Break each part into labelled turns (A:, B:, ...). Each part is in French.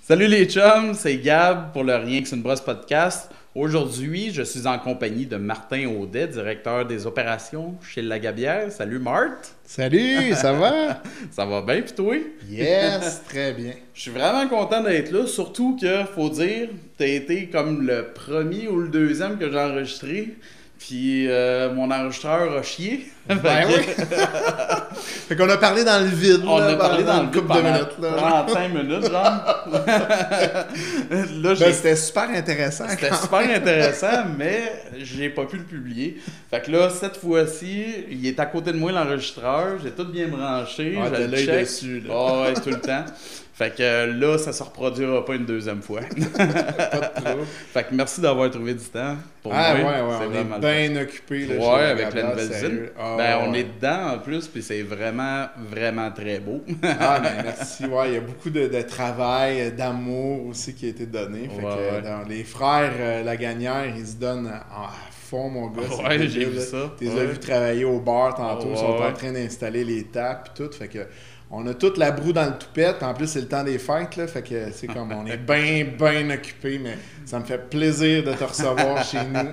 A: Salut les chums, c'est Gab pour le Rien que c'est une brosse podcast. Aujourd'hui, je suis en compagnie de Martin Audet, directeur des opérations chez La Gabière. Salut Marthe!
B: Salut, ça va?
A: Ça va bien pis toi?
B: Yes, très bien.
A: Je suis vraiment content d'être là, surtout que, faut dire, t'as été comme le premier ou le deuxième que j'ai enregistré. Puis mon enregistreur a chié.
B: Ben oui. Fait qu'on a parlé dans le vide.
A: On
B: là,
A: a parlé dans le
B: couple
A: vide
B: de minutes. Là.
A: 35 minutes, genre. Là,
B: Ben, c'était super intéressant.
A: C'était super intéressant, mais j'ai pas pu le publier. Fait que là, cette fois-ci, il est à côté de moi, l'enregistreur. J'ai tout bien branché.
B: Ouais,
A: Je
B: t'as
A: le
B: l'œil
A: check.
B: dessus. Là.
A: Ah ouais, tout le temps. Fait que là, ça se reproduira pas une deuxième fois.
B: Pas de trouble.
A: Fait que merci d'avoir trouvé du temps pour
B: Ah
A: moi.
B: ouais,
A: C'est
B: on
A: vraiment
B: est
A: le
B: bien occupés.
A: fun.
B: Là,
A: Ouais,
B: chez
A: avec la
B: Gabriel,
A: nouvelle usine.
B: sérieux. Ah,
A: On
B: ouais.
A: est dedans en plus, puis c'est vraiment, vraiment très beau.
B: Ah, ben merci. Ouais, il y a beaucoup de travail, d'amour aussi qui a été donné. Fait que dans les frères Lagagnère, ils se donnent à fond, mon gars.
A: Ouais,
B: c'est
A: j'ai
B: débile,
A: vu
B: là.
A: ça.
B: Tu les
A: Ouais.
B: as vus travailler au bar tantôt.
A: Ouais,
B: Ils sont
A: ouais.
B: en train d'installer les tapes et tout. Fait que on a toute la broue dans le toupette. En plus, c'est le temps des fêtes. Là, fait que c'est comme on est bien occupés. Mais ça me fait plaisir de te recevoir chez nous.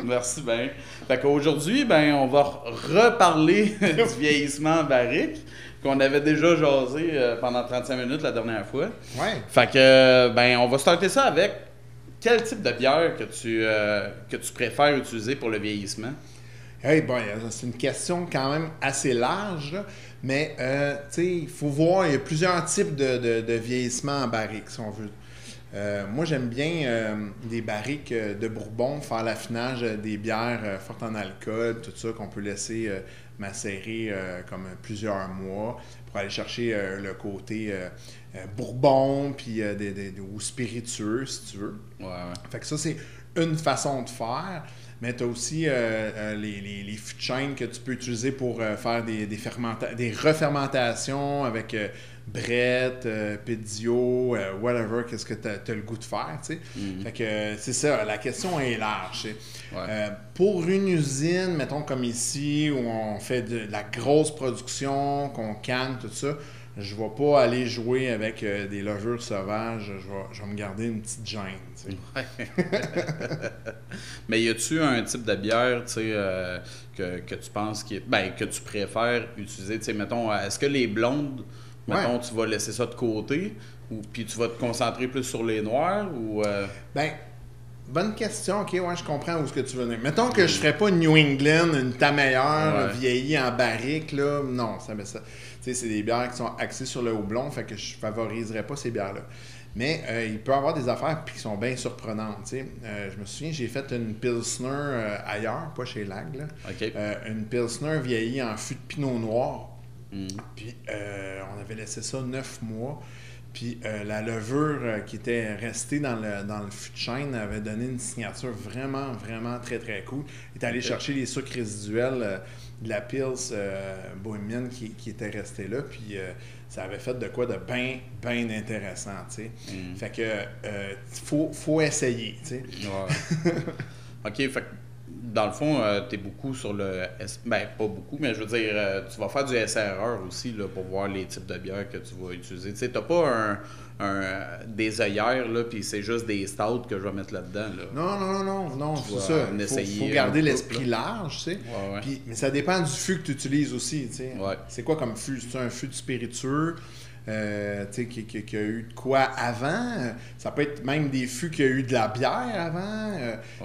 A: Merci bien. Fait qu'aujourd'hui, on va reparler du vieillissement en barrique qu'on avait déjà jasé pendant 35 minutes la dernière fois.
B: Ouais.
A: Fait que, on va starter ça avec quel type de bière que tu préfères utiliser pour le vieillissement?
B: Hey, bon, c'est une question quand même assez large, là. Mais tu sais, il faut voir, il y a plusieurs types de vieillissement en barrique, si on veut. Moi, j'aime bien des barriques de Bourbon, faire l'affinage des bières fortes en alcool, tout ça, qu'on peut laisser macérer comme plusieurs mois pour aller chercher le côté Bourbon, puis ou spiritueux, si tu veux.
A: Ouais.
B: Fait que ça, c'est une façon de faire. Mais tu as aussi les fûts de chêne que tu peux utiliser pour faire des refermentations avec Brett, Pidio, whatever, qu'est-ce que tu as le goût de faire, tu sais.
A: Mm-hmm.
B: Fait que c'est ça, la question est large. Tu sais.
A: Ouais.
B: Pour une usine, mettons comme ici, où on fait de la grosse production, qu'on canne, tout ça, je ne vais pas aller jouer avec des levures sauvages. Je vais me garder une petite gêne. Tu sais.
A: Ouais. Mais y a-tu un type de bière, tu sais, que tu penses que tu préfères utiliser, tu sais, mettons, est-ce que les blondes, mettons, tu vas laisser ça de côté, ou puis tu vas te concentrer plus sur les noirs, ou
B: Ben, bonne question. OK, ouais, je comprends où est-ce que tu veux venir. Mettons que je ferais pas une New England, une ta meilleure, vieillie en barrique, là. Non, ça. Tu sais, c'est des bières qui sont axées sur le houblon, fait que je favoriserais pas ces bières-là. Mais il peut y avoir des affaires qui sont bien surprenantes. Tu sais. Je me souviens, j'ai fait une Pilsner ailleurs, pas chez Lag, là.
A: OK.
B: Une Pilsner vieillie en fût de pinot noir.
A: Mm.
B: Puis on avait laissé ça 9 mois. Puis la levure qui était restée dans le fût de chêne avait donné une signature vraiment, vraiment très, très cool. Il est allé chercher les sucres résiduels de la Pils bohémienne qui était restée là. Puis ça avait fait de quoi de bien, bien intéressant, tu sais.
A: Mm.
B: Fait que faut essayer, tu sais.
A: Ouais. OK, fait que dans le fond, tu es beaucoup sur le... pas beaucoup, mais je veux dire, tu vas faire du essai-erreur aussi là, pour voir les types de bières que tu vas utiliser. Tu sais, t'as pas des œillères, là, puis c'est juste des stouts que je vais mettre là-dedans. Là.
B: Non,
A: Tu
B: c'est
A: vas
B: ça.
A: en essayer
B: Faut garder
A: un
B: l'esprit
A: couple,
B: large, tu sais.
A: Ouais.
B: Puis, mais ça dépend du fût que tu utilises aussi, tu sais.
A: Ouais.
B: C'est quoi comme fût? C'est un fût de spiritueux, tu sais, qui a eu de quoi avant? Ça peut être même des fûts qui a eu de la bière avant.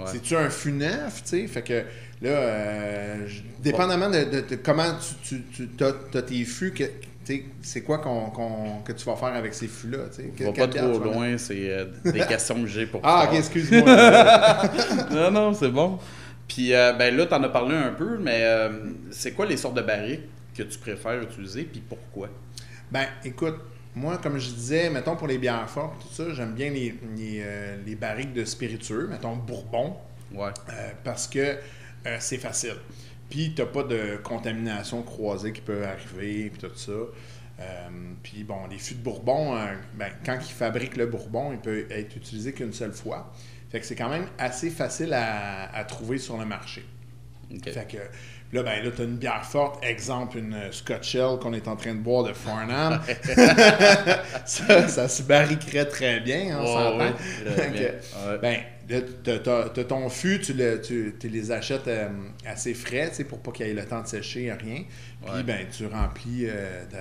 B: C'est-tu un fût neuf, tu sais? Fait que là, dépendamment de comment tu as tes fûts, c'est quoi que tu vas faire avec ces fûts-là?
A: Va pas trop loin, c'est des questions que j'ai pour
B: Ah,
A: toi.
B: ok, excuse-moi.
A: Non, c'est bon. Puis là, t'en as parlé un peu, mais c'est quoi les sortes de barriques que tu préfères utiliser, puis pourquoi?
B: Ben, écoute, moi, comme je disais, mettons pour les bières fortes, tout ça, j'aime bien les barriques de spiritueux, mettons Bourbon,
A: Ouais.
B: parce que c'est facile. Puis, tu n'as pas de contamination croisée qui peut arriver, puis tout ça. Puis, bon, les fûts de Bourbon, quand ils fabriquent le Bourbon, il peut être utilisé qu'une seule fois. Fait que c'est quand même assez facile à trouver sur le marché.
A: OK.
B: Fait que, Là, ben là, tu as une bière forte, exemple, une Scotch Ale qu'on est en train de boire de Farnham. ça se barriquerait très bien, on s'entend.
A: Oui, très bien.
B: Ben, t'as ton fût, tu les achètes assez frais, tu sais, pour pas qu'il y ait le temps de sécher, rien. Puis, ben, tu remplis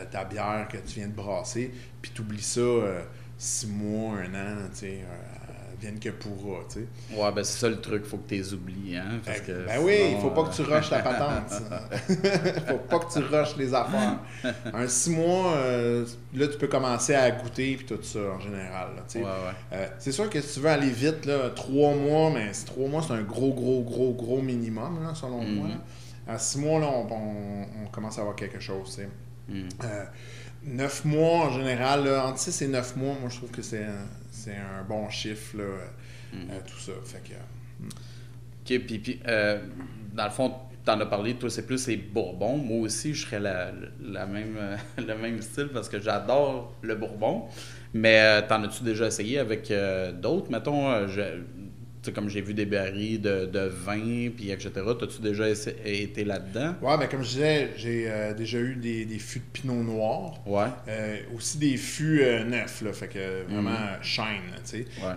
B: ta bière que tu viens de brasser, puis tu oublies ça 6 mois, 1 an, tu sais, vienne que pourra, tu sais.
A: Ouais, ben c'est ça le truc, faut que tu les oublies, hein. Parce que
B: ben oui, il faut pas que tu rushes la patente. Faut pas que tu rushes les affaires. Un 6 mois, là, tu peux commencer à goûter puis tout ça, en général, là, tu sais. C'est sûr que si tu veux aller vite, là, 3 mois, mais 3 mois, c'est un gros minimum, là, selon moi. Là. À 6 mois, là, on commence à avoir quelque chose, tu sais. 9 mois, en général, là, entre 6 et 9 mois, moi, je trouve que c'est un bon chiffre, là, tout ça. Fait que...
A: OK, puis dans le fond, t'en as parlé, toi, c'est plus les bourbons. Moi aussi, je serais le même style parce que j'adore le bourbon. Mais t'en as-tu déjà essayé avec d'autres? Mettons, comme j'ai vu des barils de vin, puis etc. T'as-tu déjà été là-dedans?
B: Ouais, ben comme je disais, j'ai déjà eu des fûts de pinot noir.
A: Ouais.
B: Aussi des fûts neufs, là, fait que vraiment shine, tu sais.
A: Ouais.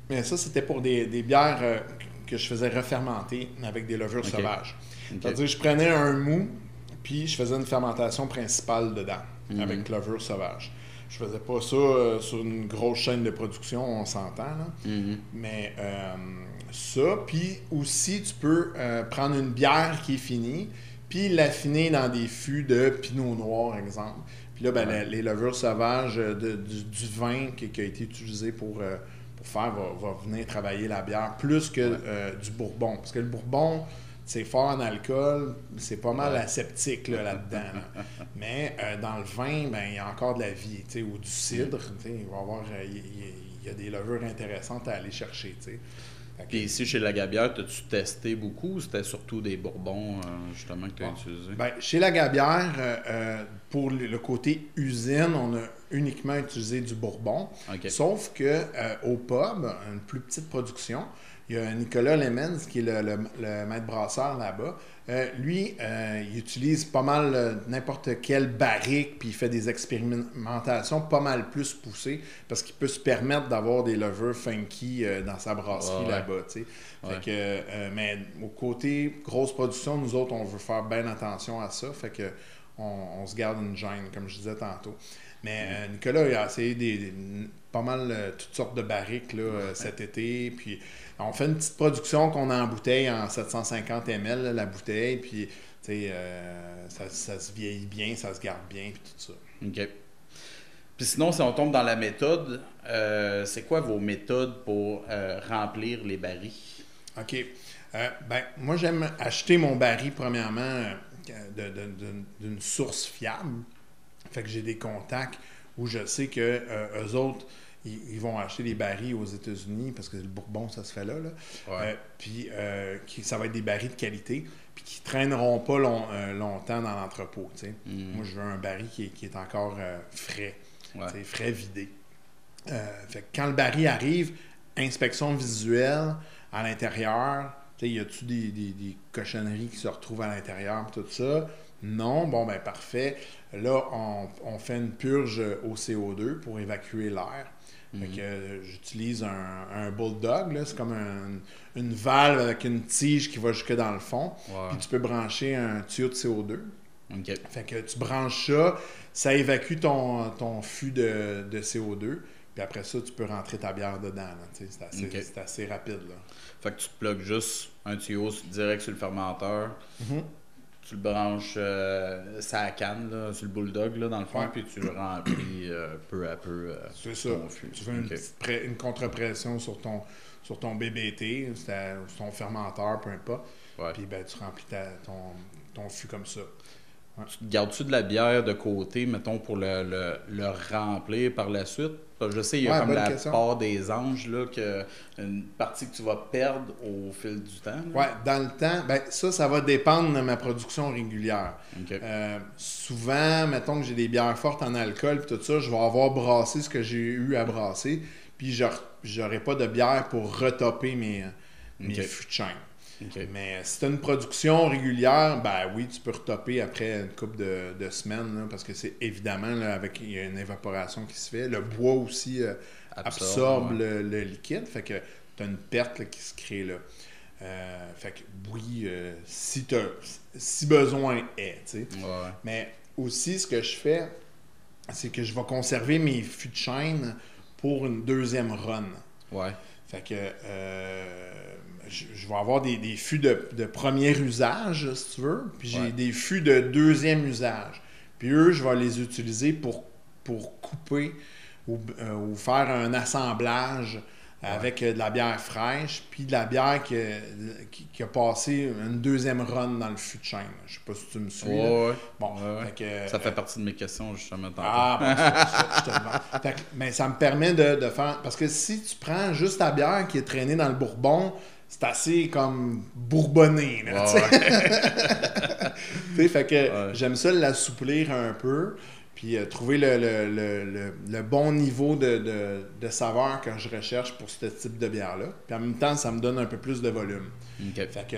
B: Mais ça, c'était pour des bières que je faisais refermenter avec des levures sauvages. C'est-à-dire, je prenais un mou, puis je faisais une fermentation principale dedans, avec levure sauvage. Je faisais pas ça sur une grosse chaîne de production, on s'entend, là. Mais ça, puis aussi, tu peux prendre une bière qui est finie, puis l'affiner dans des fûts de pinot noir, exemple. Puis là, ben, les levures sauvages du vin qui a été utilisé pour faire va venir travailler la bière plus que du bourbon. Parce que le bourbon, c'est fort en alcool, c'est pas mal aseptique là-dedans. Là. Mais dans le vin, ben il y a encore de la vie, ou du cidre. Il va y avoir il y a des levures intéressantes à aller chercher.
A: Puis ici, chez Lagabière, as-tu testé beaucoup ou c'était surtout des bourbons, justement, que tu as utilisé?
B: Ben, chez Lagabière, pour le côté usine, on a uniquement utilisé du bourbon. Sauf que au pub, une plus petite production, il y a Nicolas Lemens, qui est le maître brasseur là-bas. Lui, il utilise pas mal n'importe quelle barrique, puis il fait des expérimentations pas mal plus poussées, parce qu'il peut se permettre d'avoir des levures funky dans sa brasserie là-bas. Fait que, mais au côté grosse production, nous autres, on veut faire bien attention à ça. Fait que on se garde une gêne, comme je disais tantôt. Mais Nicolas, il a essayé pas mal toutes sortes de barriques là, cet été. Puis on fait une petite production qu'on a en bouteille en 750 ml, là, la bouteille. Puis ça se vieillit bien, ça se garde bien, puis tout ça.
A: OK. Puis sinon, si on tombe dans la méthode, c'est quoi vos méthodes pour remplir les barils? OK.
B: Ben, moi, j'aime acheter mon baril, premièrement, d'une source fiable. Fait que j'ai des contacts où je sais que eux autres, ils vont acheter des barils aux États-Unis parce que le bourbon, ça se fait là. Puis ça va être des barils de qualité, puis qui ne traîneront pas longtemps dans l'entrepôt. Moi, je veux un baril qui est encore frais, frais vidé. Fait que quand le baril arrive, inspection visuelle à l'intérieur, y a-tu des cochonneries qui se retrouvent à l'intérieur et tout ça? Non, bon, ben parfait. Là, on fait une purge au CO2 pour évacuer l'air. Fait que j'utilise un bulldog, là. C'est comme une valve avec une tige qui va jusque dans le fond. Puis tu peux brancher un tuyau de CO2. Fait que tu branches ça évacue ton fût de CO2. Puis après ça, tu peux rentrer ta bière dedans. C'est assez rapide. Là.
A: Fait que tu te plugues juste un tuyau direct sur le fermenteur. Tu le branches sa canne, là, sur le bulldog, là, dans le fond, puis tu le remplis peu à peu.
B: C'est ça. Tu fais une contre-pression sur ton BBT, sur ton fermenteur, peu importe. Puis ben, tu remplis ton fût comme ça.
A: Tu te gardes-tu de la bière de côté, mettons, pour le remplir par la suite? Je sais, il y a comme la part des anges, là, une partie que tu vas perdre au fil du temps.
B: Oui, dans le temps, ben ça va dépendre de ma production régulière. Souvent, mettons que j'ai des bières fortes en alcool et tout ça, je vais avoir brassé ce que j'ai eu à brasser, puis j'aurai pas de bière pour retopper mes fûts de chêne.
A: OK.
B: Mais si tu as une production régulière, ben oui, tu peux retopper après une couple de semaines, là, parce que c'est évidemment, là, il y a une évaporation qui se fait. Le bois aussi absorbe le liquide, fait que tu as une perte là, qui se crée là. Fait que oui, si besoin est, tu sais.
A: Ouais.
B: Mais aussi, ce que je fais, c'est que je vais conserver mes fûts de chêne pour une deuxième run.
A: Ouais.
B: Fait que je vais avoir des fûts de premier usage, si tu veux, puis j'ai des fûts de deuxième usage. Puis eux, je vais les utiliser pour couper ou faire un assemblage avec de la bière fraîche, puis de la bière qui a passé une deuxième run dans le fût de chêne. Je sais pas si tu me suis.
A: Ouais.
B: Bon,
A: Fait que, ça fait partie de mes questions, justement, tantôt.
B: Ah, bon, je te demande. Mais ça me permet de faire... Parce que si tu prends juste ta bière qui est traînée dans le bourbon, c'est assez comme bourbonné, là, fait que j'aime ça l'assouplir un peu, puis trouver le bon niveau de saveur que je recherche pour ce type de bière-là. Puis en même temps, ça me donne un peu plus de volume.
A: Okay.
B: Fait que,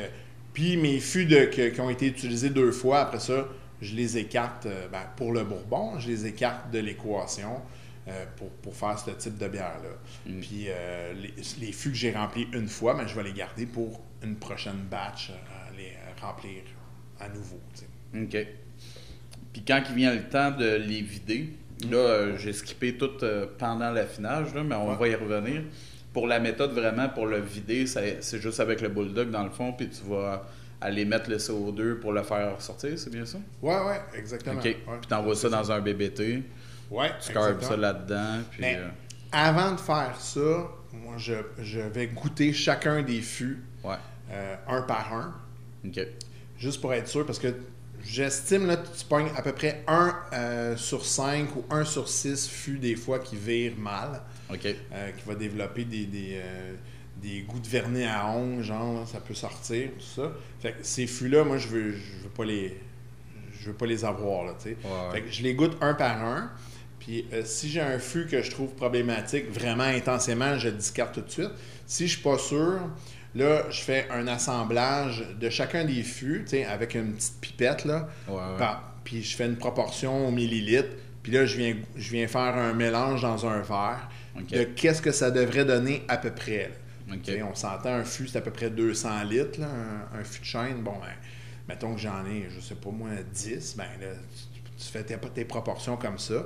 B: puis mes fûts qui ont été utilisés 2 fois, après ça, je les écarte, pour le bourbon, je les écarte de l'équation pour faire ce type de bière-là. Puis les fûts que j'ai remplis une fois, je vais les garder pour une prochaine batch, les remplir à nouveau. T'sais.
A: OK. Puis quand il vient le temps de les vider, là, j'ai skippé tout pendant l'affinage, là, mais on va y revenir. Pour la méthode, vraiment, pour le vider, c'est juste avec le bulldog dans le fond, puis tu vas aller mettre le CO2 pour le faire sortir, c'est bien ça?
B: Oui, exactement.
A: OK.
B: Ouais,
A: puis tu envoies ça dans un BBT.
B: Oui,
A: tu carbes ça là-dedans. Puis,
B: mais avant de faire ça, moi, je vais goûter chacun des fûts un par un.
A: OK.
B: Juste pour être sûr, parce que j'estime que tu pognes à peu près 1 sur 5 ou 1 sur 6 fûts des fois qui virent mal.
A: OK.
B: Qui va développer des goûts de vernis à ongles, genre, là, ça peut sortir, tout ça. Fait que ces fûts-là, moi, je veux pas les avoir, là, tu sais. Fait que je les goûte un par un. Puis si j'ai un fût que je trouve problématique vraiment intensément, je le discarte tout de suite. Si je suis pas sûr, là, je fais un assemblage de chacun des fûts, tu sais, avec une petite pipette, là. Puis je fais une proportion au millilitre. Puis là, je viens faire un mélange dans un verre de qu'est-ce que ça devrait donner à peu près. On s'entend, un fût, c'est à peu près 200 litres, là, un fût de chêne. Bon, mettons que j'en ai, je sais pas moi, 10, là, tu fais tes proportions comme ça.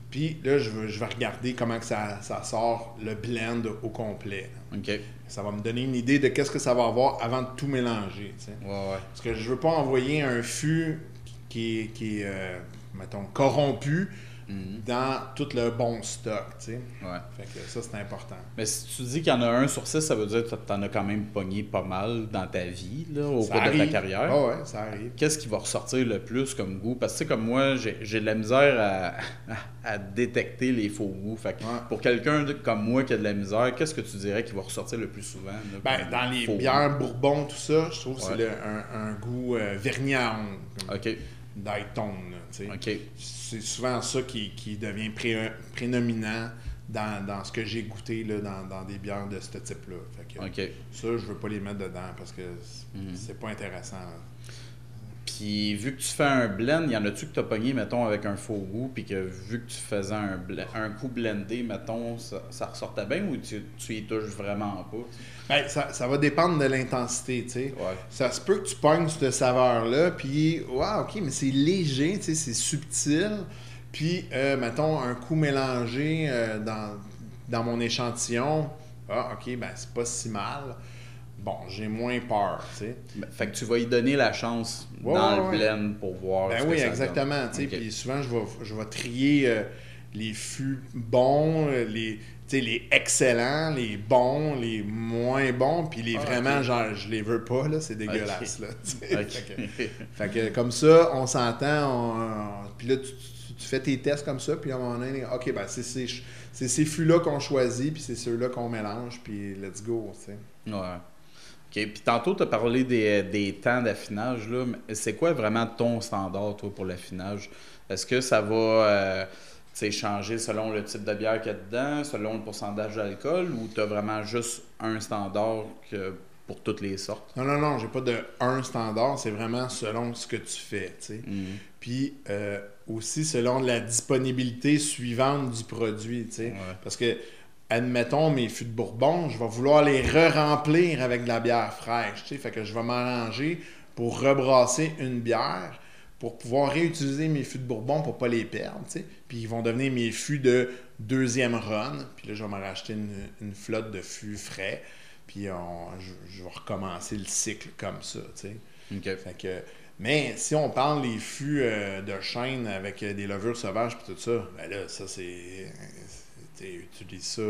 B: Puis là, je vais regarder comment que ça sort le blend au complet. Ça va me donner une idée de qu'est-ce que ça va avoir avant de tout mélanger. Parce que je veux pas envoyer un fût qui est mettons, corrompu dans tout le bon stock, tu sais. Fait que ça, c'est important.
A: Mais si tu dis qu'il y en a 1 sur 6, ça veut dire que tu en as quand même pogné pas mal dans ta vie, là, au cours de ta carrière.
B: Ah ouais, ça arrive.
A: Qu'est-ce qui va ressortir le plus comme goût? Parce que, tu sais, comme moi, j'ai de la misère à détecter les faux goûts. Fait que pour quelqu'un comme moi qui a de la misère, qu'est-ce que tu dirais qui va ressortir le plus souvent? Là,
B: dans les bières bourbon, tout ça, je trouve que c'est un goût vernis à ongles. D'Hightone, tu sais. C'est souvent ça qui devient prédominant dans ce que j'ai goûté là, dans des bières de ce type-là. Fait que ça, je veux pas les mettre dedans parce que c'est pas intéressant.
A: Puis vu que tu fais un blend, il y en a-tu que tu as pogné, mettons, avec un faux goût, puis que vu que tu faisais un coup blendé, mettons, ça ressortait bien ou tu y touches vraiment pas?
B: Ça va dépendre de l'intensité, tu sais. Ça se peut que tu pognes cette saveur-là, puis, OK, mais c'est léger, tu sais, c'est subtil. Puis, mettons, un coup mélangé dans mon échantillon, OK, c'est pas si mal. Bon, j'ai moins peur, tu sais.
A: Fait que tu vas y donner la chance dans le blend pour voir ce que
B: oui,
A: ça
B: exactement,
A: donne.
B: Tu sais, puis souvent, je vais trier les fûts bons, les excellents, les bons, les moins bons, puis les vraiment, genre, je les veux pas, là, c'est dégueulasse, là. Fait que comme ça, on s'entend, puis là, tu fais tes tests comme ça, puis à un moment donné, OK, c'est ces fûts-là qu'on choisit, puis c'est ceux-là qu'on mélange, puis let's go, tu sais.
A: OK. Puis tantôt, tu as parlé des temps d'affinage, là. C'est quoi vraiment ton standard, toi, pour l'affinage? Est-ce que ça va changer selon le type de bière qu'il y a dedans, selon le pourcentage d'alcool, ou tu as vraiment juste un standard que pour toutes les sortes?
B: Non, j'ai pas de un standard, c'est vraiment selon ce que tu fais, tu sais. Puis aussi selon la disponibilité suivante du produit, tu sais. Parce que, admettons, mes fûts de Bourbon, je vais vouloir les re-remplir avec de la bière fraîche, tu sais. Fait que je vais m'arranger pour rebrasser une bière, pour pouvoir réutiliser mes fûts de Bourbon pour pas les perdre, tu sais. Puis ils vont devenir mes fûts de deuxième run. Puis là, je vais me racheter une flotte de fûts frais. Puis je vais recommencer le cycle comme ça, tu sais. Fait que, mais si on parle des fûts de chêne avec des levures sauvages puis tout ça, ben là, ça c'est... Tu utilises ça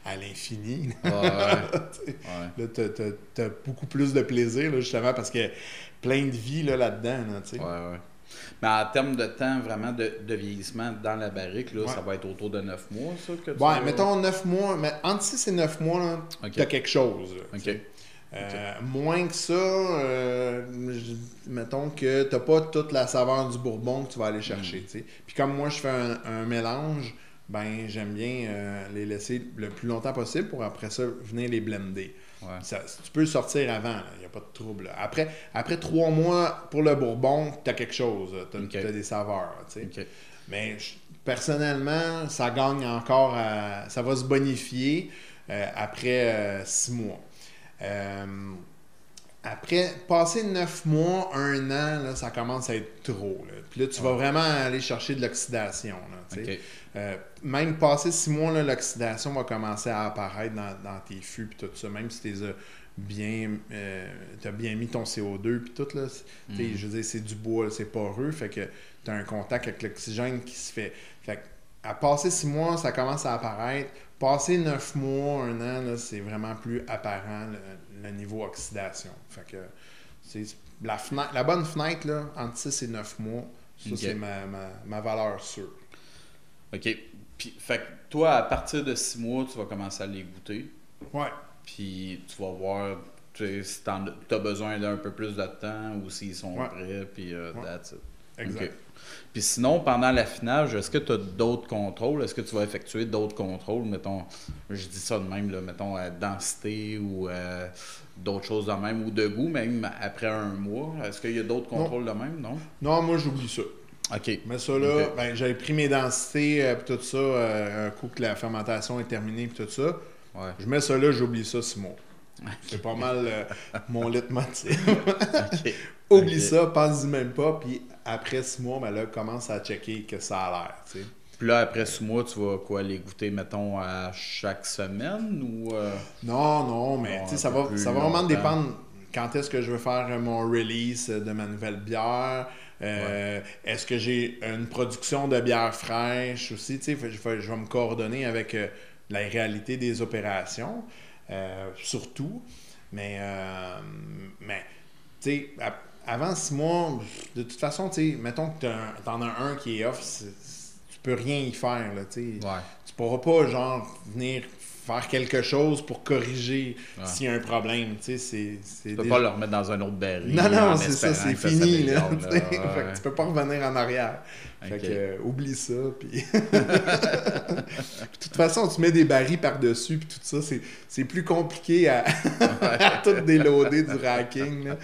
B: à l'infini. Là, t'as beaucoup plus de plaisir, là, justement, parce que plein de vie là-dedans, là, tu sais.
A: Mais en termes de temps vraiment de vieillissement dans la barrique, là, ça va être autour de 9 mois, ça? Que tu
B: mettons 9 mois. Mais entre 6 et 9 mois, là, t'as quelque chose. Là, moins que ça, mettons que t'as pas toute la saveur du Bourbon que tu vas aller chercher. Puis comme moi, je fais un mélange, ben j'aime bien les laisser le plus longtemps possible pour après ça venir les blender. Tu peux le sortir avant, il n'y a pas de trouble. Après 3 mois pour le Bourbon, tu as quelque chose, tu as des saveurs. Mais personnellement, ça gagne encore, ça va se bonifier après 6 mois. Après, passer 9 mois, 1 an, là, ça commence à être trop. Là. Puis là, tu vas vraiment aller chercher de l'oxydation. Là, même passer 6 mois, là, l'oxydation va commencer à apparaître dans tes fûts et tout ça. Même si tu as bien mis ton CO2 puis tout, là, je veux dire, c'est du bois, c'est poreux, fait que tu as un contact avec l'oxygène qui se fait. Fait que, à passer 6 mois, ça commence à apparaître. Passer 9 mois, 1 an, là, c'est vraiment plus apparent le niveau oxydation. Fait que c'est la bonne fenêtre là, entre 6 et 9 mois, ça c'est ma valeur sûre.
A: OK. Puis, fait que toi, à partir de 6 mois, tu vas commencer à les goûter.
B: Ouais.
A: Puis tu vas voir si tu as besoin d'un peu plus de temps ou s'ils sont prêts, puis that's it.
B: Exact.
A: Okay. Puis sinon, pendant l'affinage, est-ce que tu as d'autres contrôles? Est-ce que tu vas effectuer d'autres contrôles? Mettons, je dis ça de même, là, mettons, densité ou d'autres choses de même, ou de goût, même après 1 mois. Est-ce qu'il y a d'autres contrôles de même, non?
B: Non, moi, j'oublie ça.
A: OK.
B: Mais ça, là, ben, j'avais pris mes densités puis tout ça, un coup que la fermentation est terminée puis tout ça. Je mets ça là, j'oublie ça 6 mois. C'est pas mal mon leitmotiv. Oublie ça, pense-y même pas, puis après 6 mois, ben là, commence à checker que ça a l'air, tu sais.
A: Puis là, après 6 mois, tu vas quoi, les goûter, mettons, à chaque semaine ou...
B: Non, mais tu sais, ça va vraiment dépendre quand est-ce que je veux faire mon release de ma nouvelle bière. Est-ce que j'ai une production de bière fraîche aussi, tu sais, je vais me coordonner avec la réalité des opérations, surtout. Mais tu sais, avant 6 mois, de toute façon, tu sais, mettons que t'en as un qui est off, tu peux rien y faire, là, tu sais. Tu pourras pas, genre, venir faire quelque chose pour corriger s'il y a un problème, tu sais, tu
A: peux pas le remettre dans un autre baril.
B: Non, c'est ça, c'est fini, là. Fait que tu peux pas revenir en arrière. Fait que, oublie ça, puis... De toute façon, tu mets des barils par-dessus, puis tout ça, c'est plus compliqué à tout déloader du racking, là.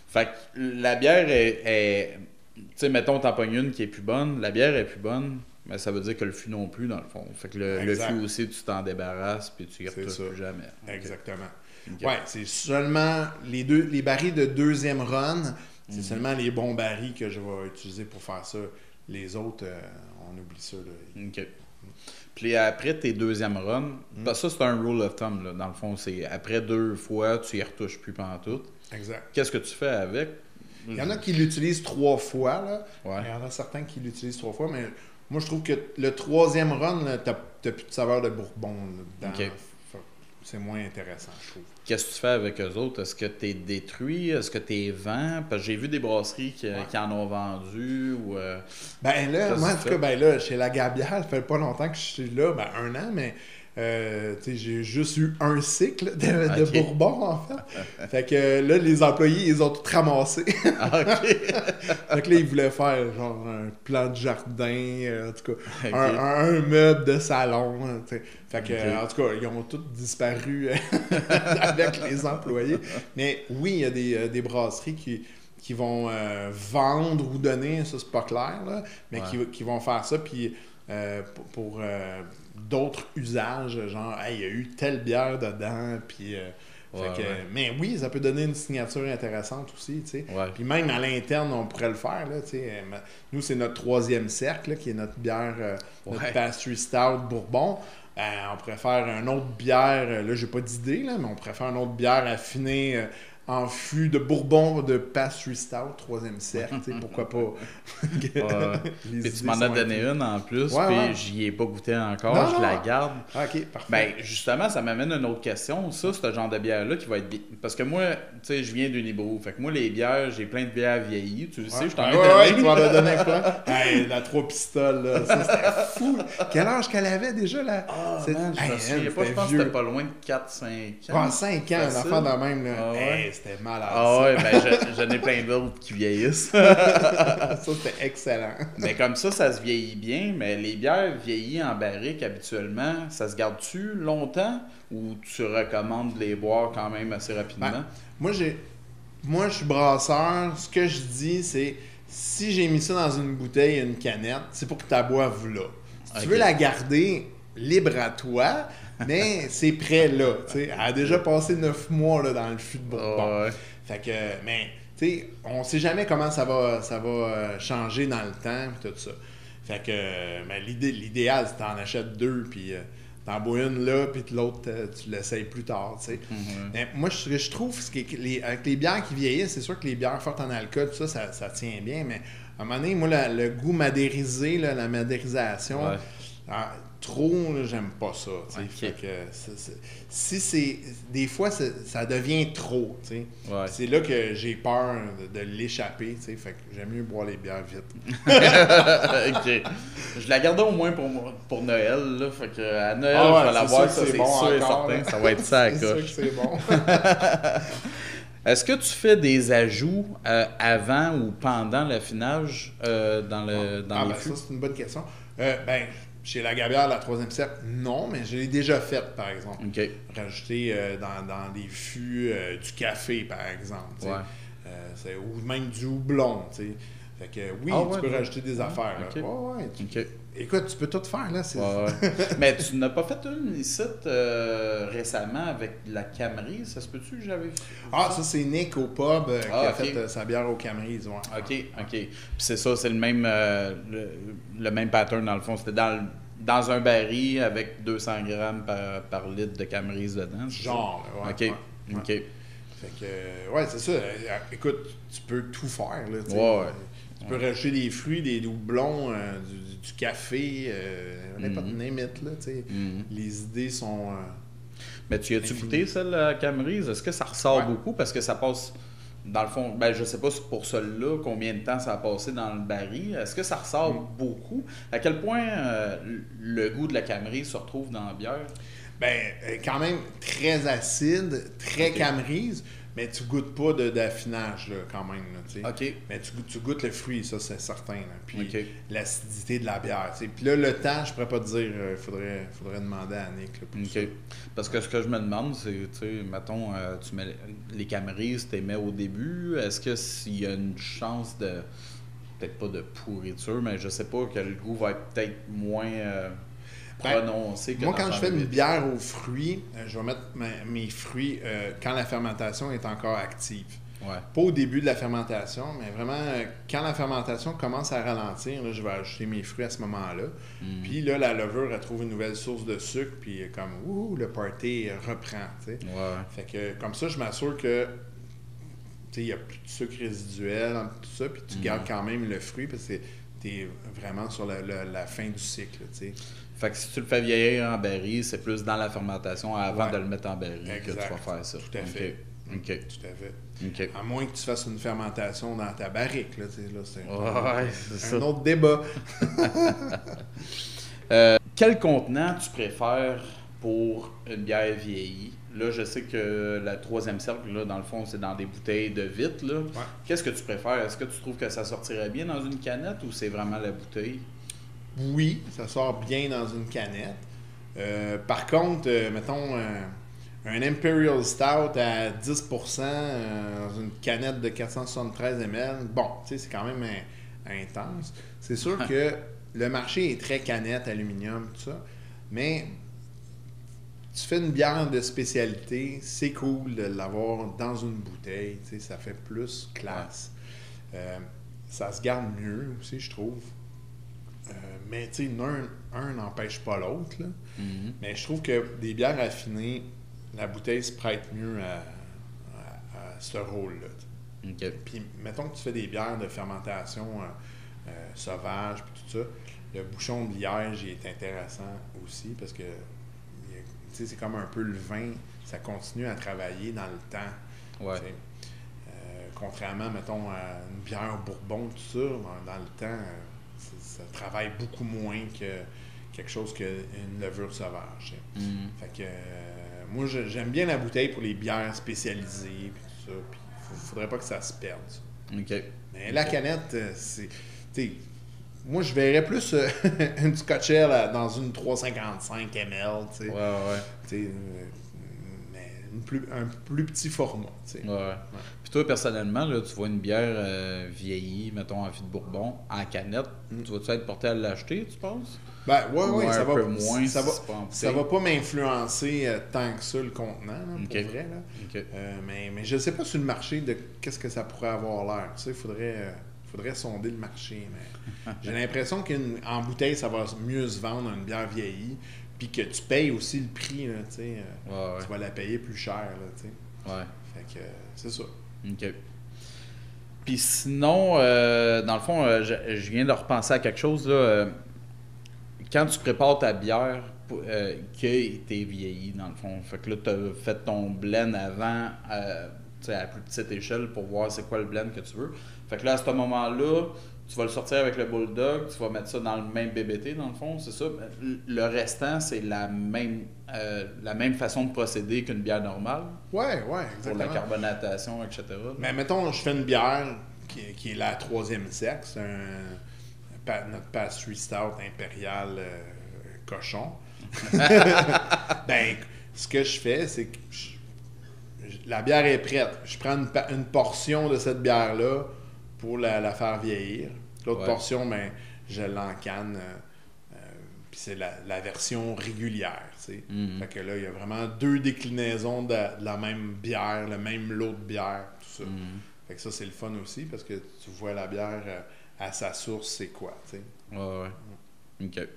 A: Fait que la bière est tu sais, mettons, t'en pognes une qui est plus bonne, la bière est plus bonne, mais ça veut dire que le fût non plus, dans le fond. Fait que le fût aussi, tu t'en débarrasses, puis tu y retouches plus jamais.
B: Exactement. Ouais, c'est seulement les barils de deuxième run, c'est seulement les bons barils que je vais utiliser pour faire ça. Les autres, on oublie ça, là.
A: OK. Puis après tes deuxièmes runs, parce que ça, c'est un rule of thumb, là. Dans le fond, c'est après 2 fois, tu y retouches plus pantoute.
B: Exact.
A: Qu'est-ce que tu fais avec?
B: Il y en a qui l'utilisent 3 fois, là. Il y en a certains qui l'utilisent 3 fois, mais moi, je trouve que le 3e run, t'as plus de saveur de Bourbon là, dedans. C'est moins intéressant, je trouve.
A: Qu'est-ce que tu fais avec eux autres? Est-ce que tu es détruit? Est-ce que tu es vends? Parce que j'ai vu des brasseries qui en ont vendu. Ou,
B: ben là, moi, en tout cas, chez la Gabière, ça fait pas longtemps que je suis là, 1 an, mais j'ai juste eu un cycle de bourbon, en fait. Fait que là, les employés, ils ont tout ramassé. Fait que là, ils voulaient faire genre un plan de jardin, en tout cas, un meuble de salon. Fait que, en tout cas, ils ont tous disparu avec les employés. Mais oui, il y a des brasseries qui vont vendre ou donner, ça c'est pas clair, là, mais qui vont faire ça, puis pour d'autres usages, genre, hey, il y a eu telle bière dedans, puis... Mais oui, ça peut donner une signature intéressante aussi, tu sais. Puis même à l'interne, on pourrait le faire, là, tu sais. Nous, c'est notre 3e cercle, là, qui est notre bière, notre Pastry Stout Bourbon. On pourrait faire une autre bière, là, j'ai pas d'idée, là, mais on pourrait faire une autre bière affinée en fût de Bourbon de Pastry Stout, 3e cercle, tu sais, pourquoi pas.
A: Puis tu m'en as donné une en plus, puis j'y ai pas goûté encore, je la garde.
B: OK, parfait.
A: Ben, justement, ça m'amène à une autre question. Ça, ce genre de bière-là qui va être... Parce que moi, tu sais, je viens du Nibro. Fait que moi, les bières, j'ai plein de bières vieillies. Tu le sais, je t'en ai donné.
B: Ouais, tu m'en as donné plein. Hey, la 3 pistoles, là, ça, c'était fou. Quel âge qu'elle avait déjà, là?
A: Man, je me souviens pas, je pense que c'était pas loin de 4-5 ans.
B: 5 ans, un enfant de même, là. C'était malade.
A: Ben, j'en ai plein d'autres qui vieillissent.
B: Ça, c'était excellent.
A: Mais comme ça se vieillit bien. Mais les bières vieillies en barrique, habituellement, ça se garde-tu longtemps ou tu recommandes de les boire quand même assez rapidement?
B: Ben, moi, je suis brasseur. Ce que je dis, c'est si j'ai mis ça dans une bouteille et une canette, c'est pour que tu la boives là. Si tu veux la garder libre à toi, mais c'est prêt là. Elle a déjà passé 9 mois là, dans le fût de Bourbon. Fait que, mais, tu sais, on sait jamais comment ça va changer dans le temps et tout ça. Fait que, mais l'idéal, c'est que t'en achètes 2, puis t'en bois une là, puis l'autre, tu l'essayes plus tard, tu sais. Mais moi, je trouve avec les bières qui vieillissent, c'est sûr que les bières fortes en alcool, tout ça tient bien, mais à un moment donné, moi, le goût madérisé, la madérisation... trop, j'aime pas ça. Fait que si c'est... Des fois, ça devient trop. C'est là que j'ai peur de l'échapper. Fait que j'aime mieux boire les bières vite.
A: OK. Je la gardais au moins pour Noël. Là, fait que à Noël, je vais la boire, ça c'est bon sûr et certain. Là. Ça va être ça à coche.
B: C'est sûr que c'est bon.
A: Est-ce que tu fais des ajouts avant ou pendant l'affinage dans les fûts?
B: Ça, c'est une bonne question. Chez la Gabière, la 3e cercle, non, mais je l'ai déjà fait, par exemple. Rajouter dans des fûts du café, par exemple. Ou même du houblon. Fait que oui, tu peux rajouter des affaires. Écoute, tu peux tout faire. Là,
A: Mais tu n'as pas fait une ici récemment avec la Camerise, ça se peut-tu que j'avais vu?
B: Ça c'est Nick au pub qui a fait sa bière au Camerise.
A: OK. Puis c'est ça, c'est le même pattern dans le fond. C'était dans un baril avec 200 grammes par litre de Camerise dedans.
B: Genre,
A: OK.
B: Fait que, c'est ça. Écoute, tu peux tout faire. Là, tu peux rajouter des fruits, des doublons, du café, n'importe name it, là, les idées sont...
A: Mais tu as-tu goûté celle à Camerise? Est-ce que ça ressort beaucoup? Parce que ça passe, dans le fond, je sais pas pour celle-là, combien de temps ça a passé dans le baril. Est-ce que ça ressort beaucoup? À quel point le goût de la Camerise se retrouve dans la bière?
B: Quand même très acide, très Camerise. Mais tu goûtes pas d'affinage, là, quand même. Là, mais tu goûtes le fruit, ça, c'est certain. Là. Puis l'acidité de la bière. T'sais. Puis là, le temps, je pourrais pas te dire. Il faudrait demander à Nick. Là, pour ça.
A: Parce que ce que je me demande, c'est, mettons, tu mets les Camerises, tu les mets au début. Est-ce que s'il y a une chance de... Peut-être pas de pourriture, mais je sais pas, que le goût va être peut-être moins... prononcé que
B: moi, quand je fais une bière aux fruits, je vais mettre mes fruits quand la fermentation est encore active. Pas au début de la fermentation, mais vraiment, quand la fermentation commence à ralentir, là, je vais ajouter mes fruits à ce moment-là. Puis là, la levure, elle trouve une nouvelle source de sucre, puis comme, le party reprend. Fait que comme ça, je m'assure que il n'y a plus de sucre résiduel, tout ça, puis tu gardes quand même le fruit, parce que tu es vraiment sur la fin du cycle.
A: Fait que si tu le fais vieillir en baril, c'est plus dans la fermentation avant de le mettre en baril que tu vas faire ça.
B: Tout à fait.
A: Tout
B: à fait. À moins que tu fasses une fermentation dans ta barrique. Là, c'est un autre débat.
A: Quel contenant tu préfères pour une bière vieillie? Là, je sais que la troisième cercle, là, dans le fond, c'est dans des bouteilles de vitre. Là.
B: Ouais.
A: Qu'est-ce que tu préfères? Est-ce que tu trouves que ça sortirait bien dans une canette ou c'est vraiment la bouteille?
B: Oui, ça sort bien dans une canette. Par contre, mettons un Imperial Stout à 10% dans une canette de 473 ml, bon, tu sais, c'est quand même intense. C'est sûr que le marché est très canette, aluminium, tout ça, mais tu fais une bière de spécialité, c'est cool de l'avoir dans une bouteille, tu sais, ça fait plus classe. Ça se garde mieux aussi, je trouve. Mais tu sais, un n'empêche pas l'autre. Là.
A: Mm-hmm.
B: Mais je trouve que des bières affinées, la bouteille se prête mieux à ce rôle-là.
A: OK.
B: Puis mettons que tu fais des bières de fermentation sauvage, puis tout ça, le bouchon de liège il est intéressant aussi parce que c'est comme un peu le vin, ça continue à travailler dans le temps.
A: Ouais.
B: Contrairement, mettons, à une bière bourbon, tout ça, dans le temps, ça travaille beaucoup moins que quelque chose qu'une levure sauvage. Fait que moi, j'aime bien la bouteille pour les bières spécialisées, puis tout ça, puis faudrait pas que ça se perde. Ça.
A: OK.
B: Mais la canette, moi, je verrais plus une Scotch Ale dans une 355 ml, tu sais.
A: Ouais.
B: Mais un plus petit format, tu sais.
A: Ouais. Puis toi, personnellement, là, tu vois une bière vieillie, mettons en fût de Bourbon, en canette, tu vas-tu être porté à l'acheter, tu penses?
B: Ben, oui, ça va.
A: Un peu moins,
B: ça va pas m'influencer tant que ça, le contenant, là,
A: Okay.
B: pour vrai. Là.
A: Okay.
B: Mais je sais pas sur le marché de qu'est-ce que ça pourrait avoir l'air. Tu sais, faudrait sonder le marché. Mais j'ai l'impression qu'en bouteille, ça va mieux se vendre une bière vieillie. Puis que tu payes aussi le prix, là, tu sais. Tu vas la payer plus cher, là, tu sais.
A: Ouais.
B: Fait que c'est ça.
A: OK. Puis sinon, dans le fond, je viens de repenser à quelque chose, là. Quand tu prépares ta bière qui a été vieillie, dans le fond, fait que là, tu as fait ton blend avant, à plus petite échelle pour voir c'est quoi le blend que tu veux. Fait que là, à ce moment-là, tu vas le sortir avec le Bulldog, tu vas mettre ça dans le même BBT, dans le fond, c'est ça. Le restant, c'est la même façon de procéder qu'une bière normale.
B: Ouais, exactement.
A: Pour la carbonatation, etc.
B: Mais mettons, je fais une bière qui est la troisième sexe, notre pastry stout impérial cochon. Ben, ce que je fais, c'est que la bière est prête. Je prends une portion de cette bière-là pour la faire vieillir. L'autre portion, ben, je l'encane. Puis c'est la version régulière. Fait que là, il y a vraiment deux déclinaisons de la même bière, le même lot de bière, tout ça. Fait que ça, c'est le fun aussi parce que tu vois la bière à sa source, c'est quoi, tu sais.
A: Ouais. OK.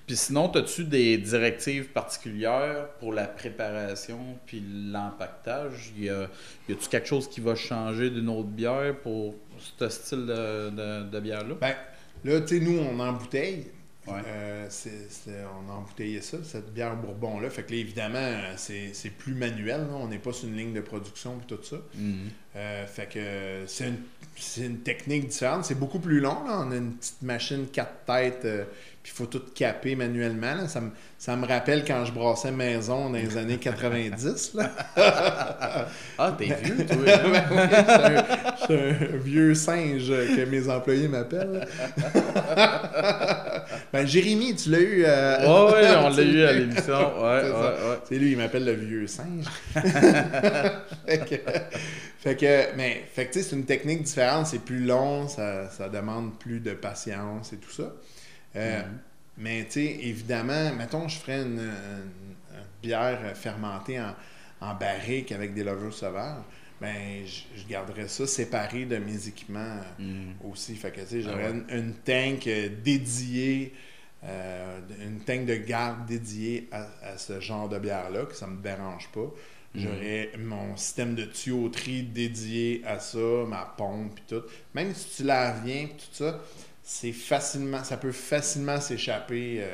A: Puis sinon, as-tu des directives particulières pour la préparation puis l'empaquetage? Y a-tu quelque chose qui va changer d'une autre bière pour ce style de bière-là?
B: Ben, là, tu sais, nous, on embouteille.
A: Ouais.
B: On a embouteillé ça, cette bière Bourbon-là. Fait que là, évidemment, c'est plus manuel. Là. On n'est pas sur une ligne de production et tout ça. Fait que c'est une technique différente. C'est beaucoup plus long. Là. On a une petite machine 4 têtes, puis il faut tout caper manuellement. Là. Ça me rappelle quand je brassais maison dans les années 90. Là.
A: Ah, t'es vieux, toi!
B: Je suis un vieux singe que mes employés m'appellent. Ben, Jérémy, tu l'as eu.
A: Oui, on l'a eu à l'émission. Ouais.
B: C'est lui, il m'appelle le vieux singe. Fait que tu sais, c'est une technique différente, c'est plus long, ça demande plus de patience et tout ça. Mais tu sais, évidemment, mettons, je ferais une bière fermentée en barrique avec des levures sauvages. Ben, je garderais ça séparé de mes équipements aussi. Fait que, tu sais, j'aurais une tank dédiée, une tank de garde dédiée à ce genre de bière-là, que ça me dérange pas. J'aurais mon système de tuyauterie dédié à ça, ma pompe et tout. Même si tu laves bien tout ça, ça peut facilement s'échapper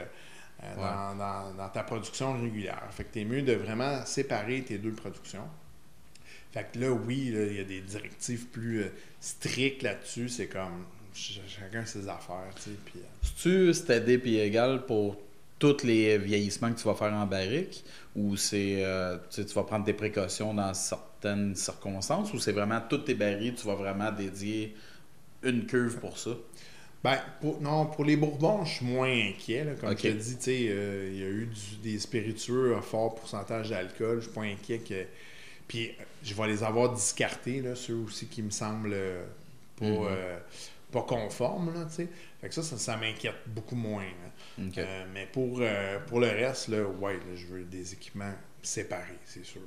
B: dans ta production régulière. Fait que t'es mieux de vraiment séparer tes deux productions. Fait que là, oui, il y a des directives plus strictes là-dessus. C'est comme chacun ses affaires, tu sais.
A: C'est-tu égal pour tous les vieillissements que tu vas faire en barrique, ou c'est tu vas prendre des précautions dans certaines circonstances, ou c'est vraiment tous tes barils, tu vas vraiment dédier une cuve pour ça?
B: Ben, pour les bourbons, je suis moins inquiet. Là. Comme
A: Ok.
B: tu as dit, il y a eu des spiritueux à fort pourcentage d'alcool. Je suis pas inquiet que. Puis, je vais les avoir discartés, là, ceux aussi qui me semblent pas conformes. Là, fait que ça m'inquiète beaucoup moins. Là.
A: Ok.
B: Mais pour le reste, là, ouais, là, je veux des équipements séparés, c'est sûr.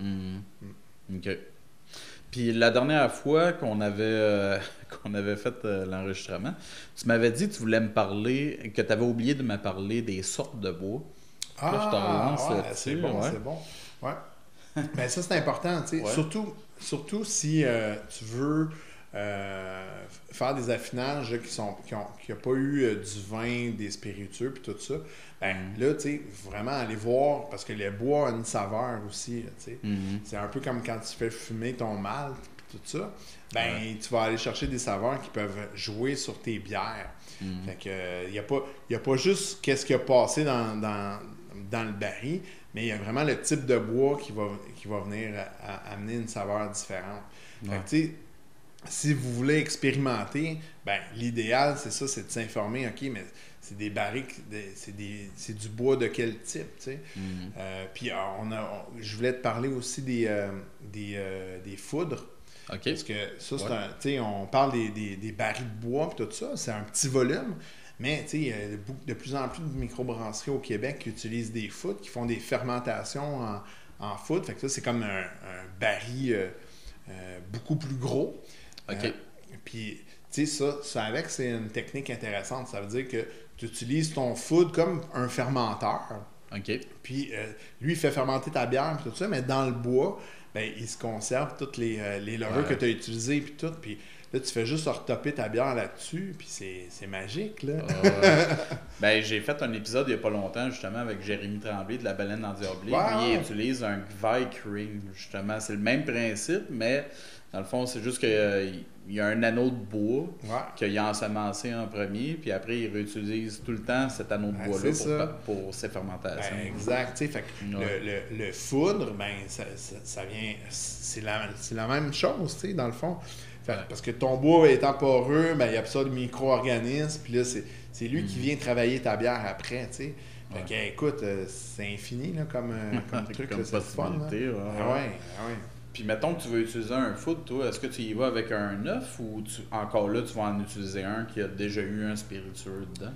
A: OK. Puis la dernière fois qu'on avait fait l'enregistrement, tu m'avais dit que tu voulais me parler, que tu avais oublié de me parler des sortes de bois. Là, je te relance
B: ouais,
A: là-dessus,
B: c'est bon,
A: ouais.
B: c'est bon. Ouais. Ben ça, c'est important, tu sais.
A: Ouais.
B: Surtout si tu veux faire des affinages là, qui n'ont pas eu du vin, des spiritueux puis tout ça. Ben là, tu sais, vraiment aller voir, parce que le bois a une saveur aussi, tu sais. C'est un peu comme quand tu fais fumer ton malt puis tout ça. Ben, tu vas aller chercher des saveurs qui peuvent jouer sur tes bières. Fait que, il y a pas juste qu'est-ce qui a passé dans le baril, mais il y a vraiment le type de bois qui va venir amener une saveur différente. Fait que, tu sais, si vous voulez expérimenter, ben l'idéal, c'est ça, c'est de s'informer, OK, mais c'est des barriques, c'est du bois de quel type, tu sais. Puis je voulais te parler aussi des foudres.
A: OK.
B: Parce que ça, c'est tu sais, on parle des barils de bois et tout ça, c'est un petit volume, mais tu sais, il y a de plus en plus de microbrasseries au Québec qui utilisent des foudres, qui font des fermentations en foudre. Fait que ça, c'est comme un baril beaucoup plus gros.
A: OK.
B: Puis, tu sais, ça avec, c'est une technique intéressante. Ça veut dire que tu utilises ton foudre comme un fermenteur.
A: OK.
B: Puis, lui, il fait fermenter ta bière et tout ça, mais dans le bois, ben, il se conserve toutes les levures que tu as utilisées puis tout. Puis là, tu fais juste retopper ta bière là-dessus, puis c'est magique, là.
A: Ben, j'ai fait un épisode il n'y a pas longtemps, justement, avec Jérémy Tremblay de la Baleine Endiablée. Lui, il utilise un Gvai Cream, justement. C'est le même principe, mais dans le fond, c'est juste qu'il y a un anneau de bois qu'il a ensemencé en premier, puis après, il réutilise tout le temps cet anneau de bois-là pour ses fermentations.
B: Ben, exact. Fait que le foudre, ben, ça vient... C'est la même chose, tu sais, dans le fond. Parce que ton bois étant poreux, ben, il absorbe des micro-organismes, puis là, c'est lui qui vient travailler ta bière après, tu sais. Fait que, écoute, c'est infini, là, comme truc,
A: comme
B: c'est fun, là. Ah ouais.
A: Puis mettons que tu veux utiliser un foudre, toi, est-ce que tu y vas avec un neuf ou encore là, tu vas en utiliser un qui a déjà eu un spiritueux dedans?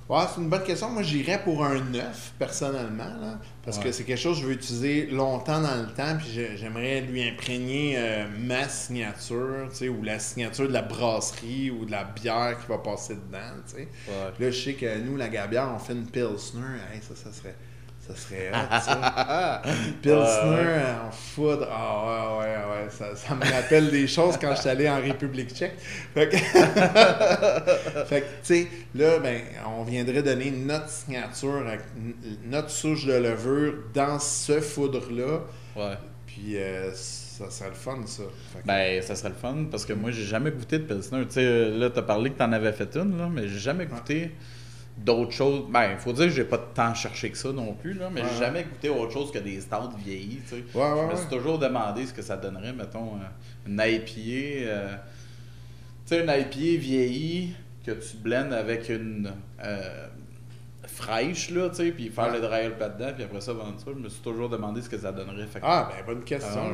B: Ouais, c'est une bonne question. Moi, j'irais pour un neuf, personnellement, là, parce que c'est quelque chose que je veux utiliser longtemps dans le temps, puis j'aimerais lui imprégner ma signature, tu sais, ou la signature de la brasserie ou de la bière qui va passer dedans, tu sais. Là, je sais que nous, la Gabière, on fait une Pilsner. Hey, ça serait hot, ça. Pilsner en foudre. Ah ouais. Ça me rappelle des choses quand je suis allé en République tchèque. Fait que, tu sais, là, ben, on viendrait donner notre signature, avec notre souche de levure dans ce foudre-là.
A: Ouais.
B: Puis, ça serait le fun, ça.
A: Ben, ça serait le fun, parce que moi, j'ai jamais goûté de Pilsner. Tu sais, là, t'as parlé que t'en avais fait une, là, mais j'ai jamais goûté d'autres choses. Ben, il faut dire que j'ai pas de temps cherché que ça non plus, là, mais j'ai jamais goûté autre chose que des stouts vieillis, tu sais. Je me suis toujours demandé ce que ça donnerait, mettons, une IPA. Tu sais, une IPA vieillie que tu blendes avec une fraîche, là, tu sais, puis faire le dry hop là-dedans, puis après ça, vendre ça. Je me suis toujours demandé ce que ça donnerait. Fait que,
B: bonne question.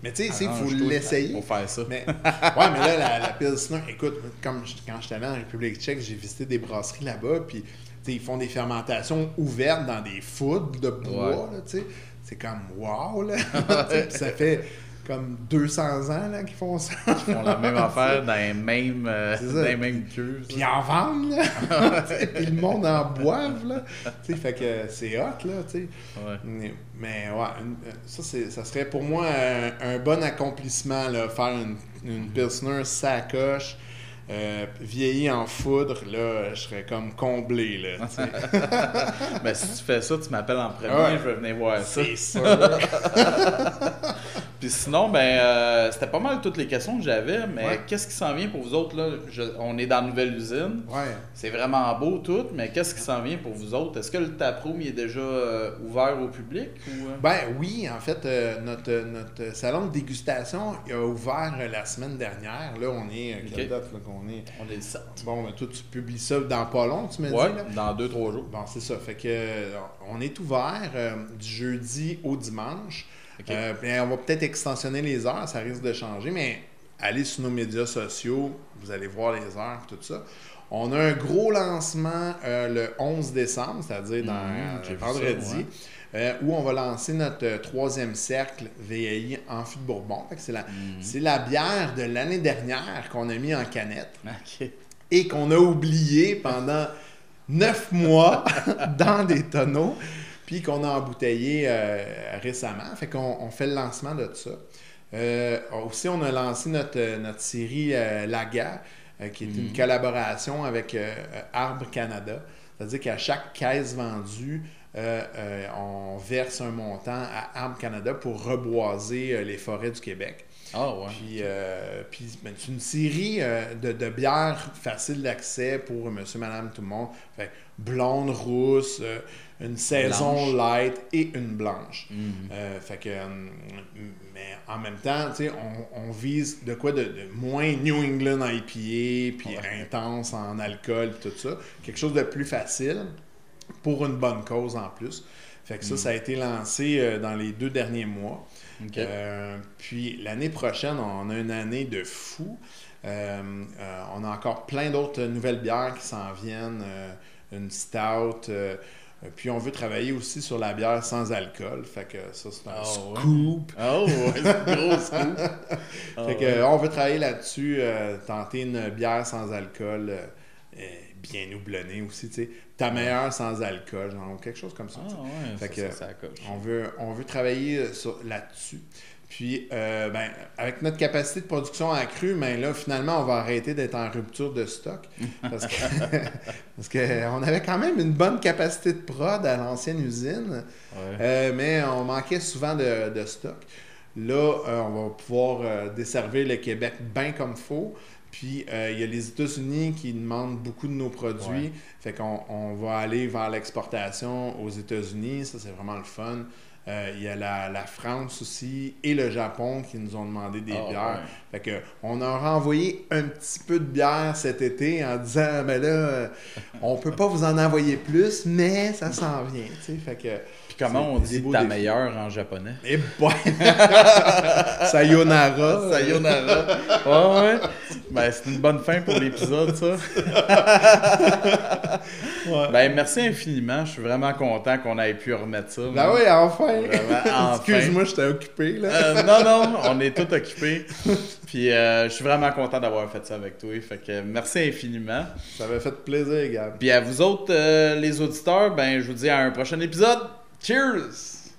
B: Mais tu sais, il faut l'essayer.
A: Pour faire ça.
B: Mais là, la Pilsner, écoute, quand j'étais allé en République tchèque, j'ai visité des brasseries là-bas, puis ils font des fermentations ouvertes dans des foudres de bois, là, tu sais. C'est comme wow, là. Ça fait comme 200 ans là, qu'ils font ça.
A: Ils font la même affaire dans les mêmes cuves.
B: Puis ils en vendent, là. Puis le monde en boive, là. Fait que c'est hot, là, tu sais. Mais ça serait pour moi un bon accomplissement, là, faire une Pilsner sacoche, vieillie en foudre, là, je serais comme comblé, là, tu sais.
A: Ben, si tu fais ça, tu m'appelles en premier, je vais venir voir ça.
B: C'est sûr.
A: Puis sinon, c'était pas mal toutes les questions que j'avais, mais qu'est-ce qui s'en vient pour vous autres, là? On est dans la nouvelle usine.
B: Ouais.
A: C'est vraiment beau tout, mais qu'est-ce qui s'en vient pour vous autres? Est-ce que le taproom est déjà ouvert au public? Ou...
B: Ben oui, en fait, notre salon de dégustation a ouvert la semaine dernière. Là, on est... Quelle date là, qu'on est?
A: On est le 7.
B: Bon, ben toi, tu publies ça dans pas long, tu me dis, là?
A: Dans 2-3 jours.
B: Bon, c'est ça. Fait que on est ouvert du jeudi au dimanche. On va peut-être extensionner les heures, ça risque de changer, mais allez sur nos médias sociaux, vous allez voir les heures et tout ça. On a un gros lancement le 11 décembre, c'est-à-dire vendredi, où on va lancer notre 3e cercle VAI Amphi de Bourbon. Fait que c'est la bière de l'année dernière qu'on a mis en canette et qu'on a oublié pendant 9 mois dans des tonneaux. Puis qu'on a embouteillé récemment. Fait qu'on fait le lancement de ça. Aussi, on a lancé notre série Laga, qui est une collaboration avec Arbre Canada. C'est-à-dire qu'à chaque caisse vendue, on verse un montant à Arbre Canada pour reboiser les forêts du Québec.
A: Ah ouais.
B: Puis c'est une série de bières faciles d'accès pour monsieur, madame, tout le monde. Fait blonde, rousse, une saison light et une blanche. Mais en même temps, tu sais, on vise de quoi de moins New England IPA, puis intense en alcool, tout ça. Quelque chose de plus facile pour une bonne cause en plus. Fait que ça a été lancé dans les 2 derniers mois. Puis l'année prochaine, on a une année de fou. On a encore plein d'autres nouvelles bières qui s'en viennent. Une stout. Puis on veut travailler aussi sur la bière sans alcool. Fait que ça, c'est un scoop.
A: C'est un gros scoop.
B: Fait que on veut travailler là-dessus, tenter une bière sans alcool bien houblonnée aussi, tu sais. Ta meilleure sans alcool, genre quelque chose comme ça. Fait que on veut travailler là-dessus. Puis, avec notre capacité de production accrue, là, finalement, on va arrêter d'être en rupture de stock. Parce qu'on avait quand même une bonne capacité de prod à l'ancienne usine, mais on manquait souvent de stock. Là, on va pouvoir desservir le Québec bien comme il faut. Puis, il y a les États-Unis qui demandent beaucoup de nos produits. Fait qu'on va aller vers l'exportation aux États-Unis. Ça, c'est vraiment le fun. Il y a la France aussi et le Japon qui nous ont demandé des bières. Fait que on a renvoyé un petit peu de bière cet été en disant mais là, on peut pas vous en envoyer plus, mais ça s'en vient. T'sais. Fait que
A: puis comment on dit ta meilleure en japonais?
B: Eh boy! Sayonara!
A: Sayonara! Ouais. Ben, c'est une bonne fin pour l'épisode, ça. Ben, merci infiniment. Je suis vraiment content qu'on ait pu remettre ça.
B: Ben oui, enfin!
A: Vraiment,
B: Excuse-moi, j'étais occupé, là.
A: Non, on est tous occupés. Puis, je suis vraiment content d'avoir fait ça avec toi. Fait que merci infiniment.
B: Ça m'a fait plaisir, Gab.
A: Puis à vous autres, les auditeurs, ben, je vous dis à un prochain épisode. Cheers!